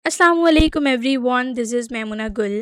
Assalamualaikum everyone, this is Maimuna Gul.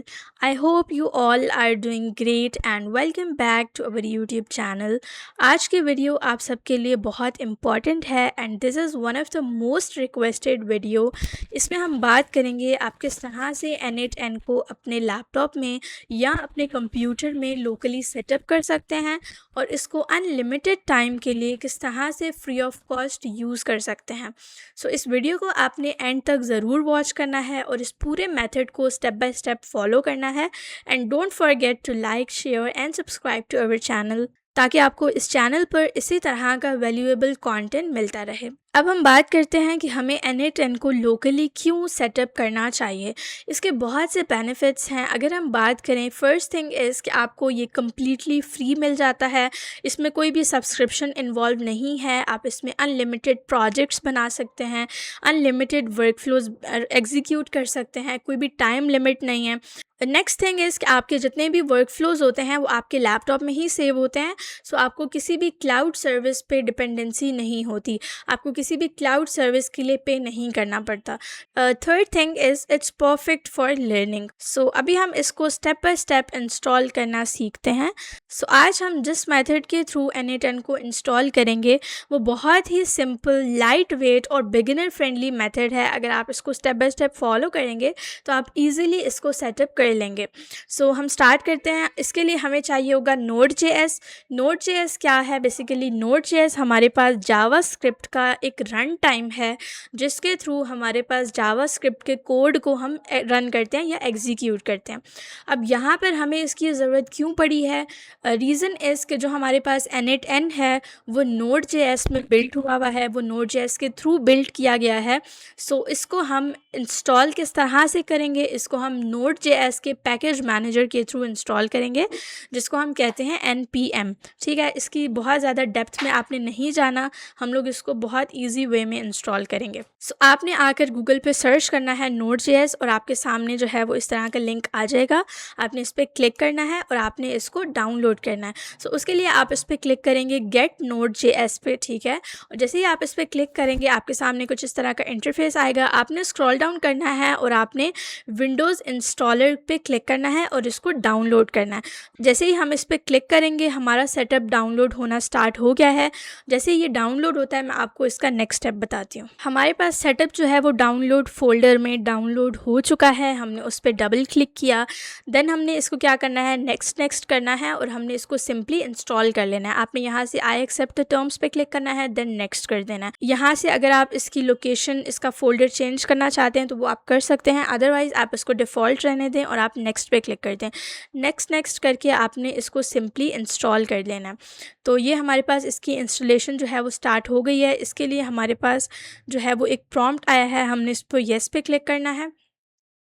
I hope you all are doing great and welcome back to our YouTube channel. आज की video आप सबके लिए बहुत important है and this is one of the most requested video. इसमें हम बात करेंगे आप किस तरह से N8N को अपने लैपटॉप में या अपने कंप्यूटर में लोकली सेटअप कर सकते हैं और इसको अनलिमिटेड टाइम के लिए किस तरह से फ्री ऑफ कॉस्ट यूज़ कर सकते हैं। सो इस वीडियो को आपने एंड तक ज़रूर वॉच करना है और इस पूरे मेथड को स्टेप बाय स्टेप फॉलो करना है and don't forget to like share and subscribe to our channel ताकि आपको इस चैनल पर इसी तरह का वैल्यूएबल कंटेंट मिलता रहे। अब हम बात करते हैं कि हमें N8N को लोकली क्यों सेटअप करना चाहिए। इसके बहुत से बेनिफिट्स हैं। अगर हम बात करें, फर्स्ट थिंग इज़ कि आपको ये कम्प्लीटली फ्री मिल जाता है। इसमें कोई भी सब्सक्रिप्शन इन्वॉल्व नहीं है। आप इसमें अनलिमिटेड प्रोजेक्ट्स बना सकते हैं, अनलिमिटेड वर्कफ्लोज एग्जीक्यूट कर सकते हैं, कोई भी टाइम लिमिट नहीं है। नेक्स्ट थिंग इज़ कि आपके जितने भी वर्कफ्लोज होते हैं वो आपके लैपटॉप में ही सेव होते हैं। सो आपको किसी भी क्लाउड सर्विस पे डिपेंडेंसी नहीं होती, आपको किसी भी क्लाउड सर्विस के लिए पे नहीं करना पड़ता। Third thing is it's perfect for learning. So अभी हम इसको स्टेप बाय स्टेप इंस्टॉल करना सीखते हैं। सो आज हम जिस मेथड के थ्रू N8N को इंस्टॉल करेंगे वो बहुत ही सिंपल, लाइट वेट और बिगिनर फ्रेंडली मेथड है। अगर आप इसको स्टेप बाय स्टेप फॉलो करेंगे तो आप इजीली इसको सेटअप कर लेंगे। सो हम स्टार्ट करते हैं। इसके लिए हमें चाहिए होगा Node.js। Node.js क्या है? बेसिकली Node.js हमारे पास जावास्क्रिप्ट का एक रन टाइम है जिसके थ्रू हमारे पास जावास्क्रिप्ट के कोड को हम रन करते हैं या एग्जीक्यूट करते हैं। अब यहाँ पर हमें इसकी ज़रूरत क्यों पड़ी है? रीज़न इज़ कि जो हमारे पास N8N है वो Node.js में बिल्ड हुआ है, वो Node.js के थ्रू बिल्ड किया गया है। सो इसको हम इंस्टॉल किस तरह से करेंगे? इसको हम Node.js के पैकेज मैनेजर के थ्रू इंस्टॉल करेंगे जिसको हम कहते हैं npm। ठीक है, इसकी बहुत ज़्यादा डेप्थ में आपने नहीं जाना, हम लोग इसको बहुत ईजी वे में इंस्टॉल करेंगे। सो आपने आकर गूगल पे सर्च करना है Node.js और आपके सामने जो है वो इस तरह का लिंक आ जाएगा। आपने इस पर क्लिक करना है और आपने इसको डाउनलोड करना है। सो उसके लिए आप इस पर क्लिक करेंगे गेट Node.js पे। ठीक है, और जैसे ही आप इस पर क्लिक करेंगे आपके सामने कुछ इस तरह का इंटरफेस आएगा। आपने स्क्रॉल डाउन करना है और आपने विंडोज़ इंस्टॉलर पे क्लिक करना है और इसको डाउनलोड करना है। जैसे ही हम इस पर क्लिक करेंगे हमारा सेटअप डाउनलोड होना स्टार्ट हो गया है। जैसे ही ये डाउनलोड होता है मैं आपको इसका नेक्स्ट स्टेप बताती हूँ। हमारे पास सेटअप जो है वो डाउनलोड फोल्डर में डाउनलोड हो चुका है। हमने उस पर डबल क्लिक किया, देन हमने इसको क्या करना है, नेक्स्ट नेक्स्ट करना है और हमने इसको सिंपली इंस्टॉल कर लेना है। आपने यहाँ से आई एक्सेप्ट द टर्म्स पे क्लिक करना है, देन नेक्स्ट कर देना है। यहाँ से अगर आप इसकी लोकेशन, इसका फोल्डर चेंज करना चाहते हैं तो वो आप कर सकते हैं, अदरवाइज़ आप इसको डिफ़ॉल्ट रहने दें और आप नेक्स्ट पे क्लिक कर दें। नेक्स्ट नेक्स्ट करके आपने इसको सिंपली इंस्टॉल कर लेना है। तो ये हमारे पास इसकी इंस्टॉलेशन जो है वो स्टार्ट हो गई है। इसके लिए हमारे पास जो है वो एक प्रॉम्प्ट आया है, हमने इस पर येस पे क्लिक करना है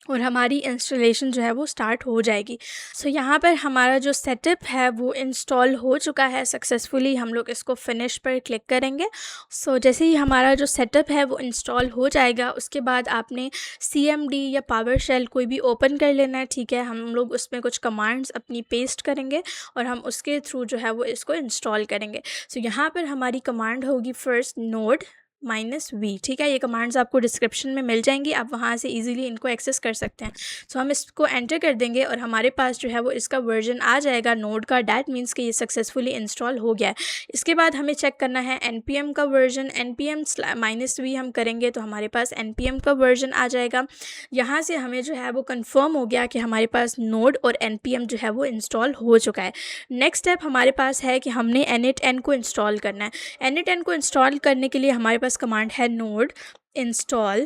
और हमारी इंस्टॉलेशन जो है वो स्टार्ट हो जाएगी। सो यहाँ पर हमारा जो सेटअप है वो इंस्टॉल हो चुका है सक्सेसफुली। हम लोग इसको फिनिश पर क्लिक करेंगे। सो जैसे ही हमारा जो सेटअप है वो इंस्टॉल हो जाएगा उसके बाद आपने CMD या पावरशेल कोई भी ओपन कर लेना है। ठीक है, हम लोग उसमें कुछ कमांड्स अपनी पेस्ट करेंगे और हम उसके थ्रू जो है वो इसको इंस्टॉल करेंगे। सो यहाँ पर हमारी कमांड होगी फर्स्ट node -v। ठीक है, ये कमांड्स आपको डिस्क्रिप्शन में मिल जाएंगी, आप वहाँ से इजीली इनको एक्सेस कर सकते हैं। सो हम इसको एंटर कर देंगे और हमारे पास जो है वो इसका वर्जन आ जाएगा नोड का। डैट मीन्स कि ये सक्सेसफुली इंस्टॉल हो गया है। इसके बाद हमें चेक करना है npm का वर्जन। npm -v हम करेंगे तो हमारे पास npm का वर्जन आ जाएगा। यहाँ से हमें जो है वो कंफर्म हो गया कि हमारे पास नोड और npm जो है वो इंस्टॉल हो चुका है। नेक्स्ट स्टेप हमारे पास है कि हमने N8N को इंस्टॉल करना है। N8N को इंस्टॉल करने के लिए हमारे पास कमांड है node install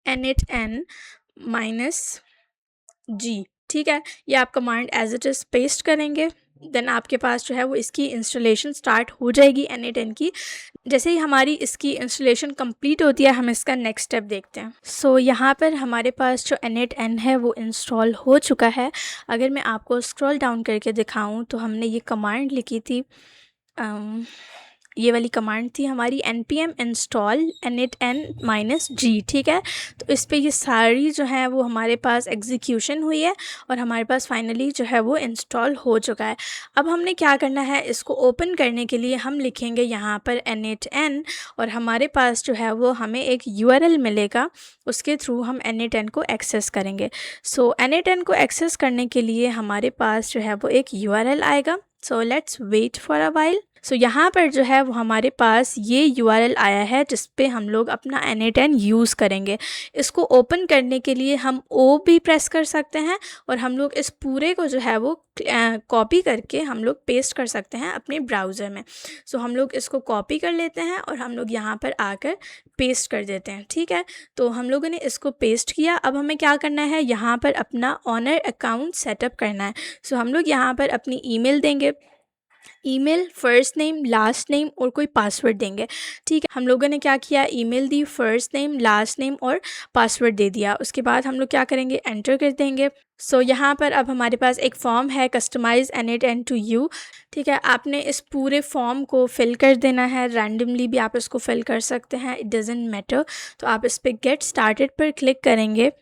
N8N -g। ठीक है, ये आप command as it is paste करेंगे, देन आपके पास जो है वो इसकी इंस्टॉलेशन स्टार्ट हो जाएगी N8N की। जैसे ही हमारी इसकी इंस्टॉलेशन कंप्लीट होती है हम इसका नेक्स्ट स्टेप देखते हैं। सो यहाँ पर हमारे पास जो N8N है वो इंस्टॉल हो चुका है। अगर मैं आपको स्क्रॉल डाउन करके दिखाऊँ तो हमने ये कमांड लिखी थी ये वाली कमांड थी हमारी npm install initn-g, ठीक है। तो इस पे ये सारी जो है वो हमारे पास एग्जीक्यूशन हुई है और हमारे पास फाइनली जो है वो इंस्टॉल हो चुका है। अब हमने क्या करना है, इसको ओपन करने के लिए हम लिखेंगे यहाँ पर initn और हमारे पास जो है वो हमें एक URL मिलेगा, उसके थ्रू हम initn को एक्सेस करेंगे। सो initn को एक्सेस करने के लिए हमारे पास जो है वो एक URL आएगा। So let's wait for a while. So यहाँ पर जो है वो हमारे पास ये URL आया है जिस पे हम लोग अपना initn यूज़ करेंगे। इसको ओपन करने के लिए हम O भी प्रेस कर सकते हैं और हम लोग इस पूरे को जो है वो कॉपी करके हम लोग पेस्ट कर सकते हैं अपने ब्राउज़र में। सो हम लोग इसको कॉपी कर लेते हैं और हम लोग यहाँ पर आकर पेस्ट कर देते हैं, ठीक है। तो हम लोगों ने इसको पेस्ट किया। अब हमें क्या करना है, यहाँ पर अपना ऑनर अकाउंट सेटअप करना है। सो हम लोग यहाँ पर अपनी ईमेल देंगे, email, first name, last name और कोई पासवर्ड देंगे, ठीक है। हम लोगों ने क्या किया, ईमेल दी, फर्स्ट नेम, लास्ट नेम और पासवर्ड दे दिया। उसके बाद हम लोग क्या करेंगे, एंटर कर देंगे। सो यहाँ पर अब हमारे पास एक फॉर्म है, कस्टमाइज initn टू यू, ठीक है। आपने इस पूरे फॉर्म को फिल कर देना है, रैंडमली भी आप इसको फिल कर सकते हैं, इट डजेंट मैटर। तो आप इस पर गेट स्टार्टेड पर क्लिक करेंगे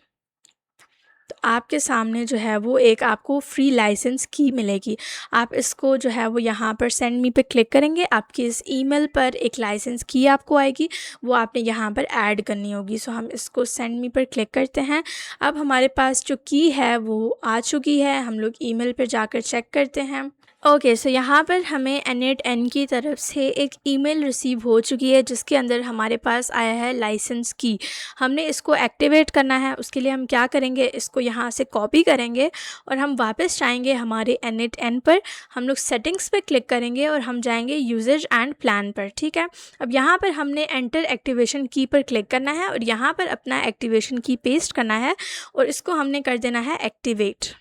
तो आपके सामने जो है वो एक आपको फ्री लाइसेंस की मिलेगी। आप इसको जो है वो यहाँ पर सेंड मी पे क्लिक करेंगे, आपकी इस ईमेल पर एक लाइसेंस की आपको आएगी, वो आपने यहाँ पर ऐड करनी होगी। सो हम इसको सेंड मी पर क्लिक करते हैं। अब हमारे पास जो की है वो आ चुकी है, हम लोग ईमेल पर जाकर चेक करते हैं। ओके, सो यहाँ पर हमें initn की तरफ से एक ईमेल रिसीव हो चुकी है जिसके अंदर हमारे पास आया है लाइसेंस की। हमने इसको एक्टिवेट करना है, उसके लिए हम क्या करेंगे, इसको यहाँ से कॉपी करेंगे और हम वापस जाएंगे हमारे initn पर। हम लोग सेटिंग्स पे क्लिक करेंगे और हम जाएंगे यूजेज एंड प्लान पर, ठीक है। अब यहाँ पर हमने एंटर एक्टिवेशन की पर क्लिक करना है और यहाँ पर अपना एक्टिवेशन की पेस्ट करना है और इसको हमने कर देना है एक्टिवेट।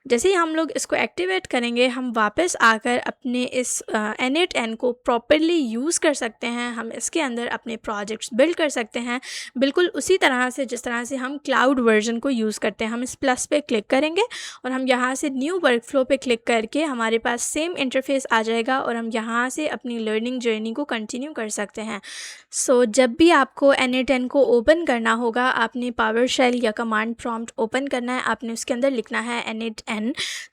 जैसे ही हम लोग इसको एक्टिवेट करेंगे, हम वापस आकर अपने इस initn को प्रॉपरली यूज़ कर सकते हैं। हम इसके अंदर अपने प्रोजेक्ट्स बिल्ड कर सकते हैं, बिल्कुल उसी तरह से जिस तरह से हम क्लाउड वर्जन को यूज़ करते हैं। हम इस प्लस पे क्लिक करेंगे और हम यहाँ से न्यू वर्कफ्लो पे क्लिक करके हमारे पास सेम इंटरफेस आ जाएगा और हम यहाँ से अपनी लर्निंग जर्नी को कंटिन्यू कर सकते हैं। सो जब भी आपको initn को ओपन करना होगा, आपने पावरशेल या कमांड प्रॉम्प्ट ओपन करना है, आपने उसके अंदर लिखना है initn।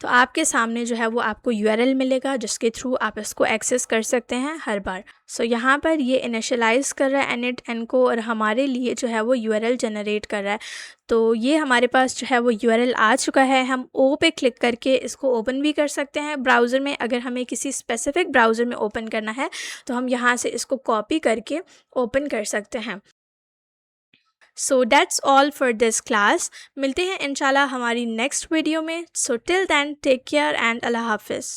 तो आपके सामने जो है वो आपको URL मिलेगा जिसके थ्रू आप इसको एक्सेस कर सकते हैं हर बार। सो यहाँ पर ये इनिशियलाइज़ कर रहा है initn को और हमारे लिए जो है वो URL जनरेट कर रहा है। तो ये हमारे पास जो है वो URL आ चुका है। हम O पे क्लिक करके इसको ओपन भी कर सकते हैं ब्राउज़र में। अगर हमें किसी स्पेसिफिक ब्राउज़र में ओपन करना है तो हम यहाँ से इसको कॉपी करके ओपन कर सकते हैं। So that's all for this class. मिलते हैं इंशाल्लाह हमारी नेक्स्ट वीडियो में। So till then take care and अल्लाह हाफिज़।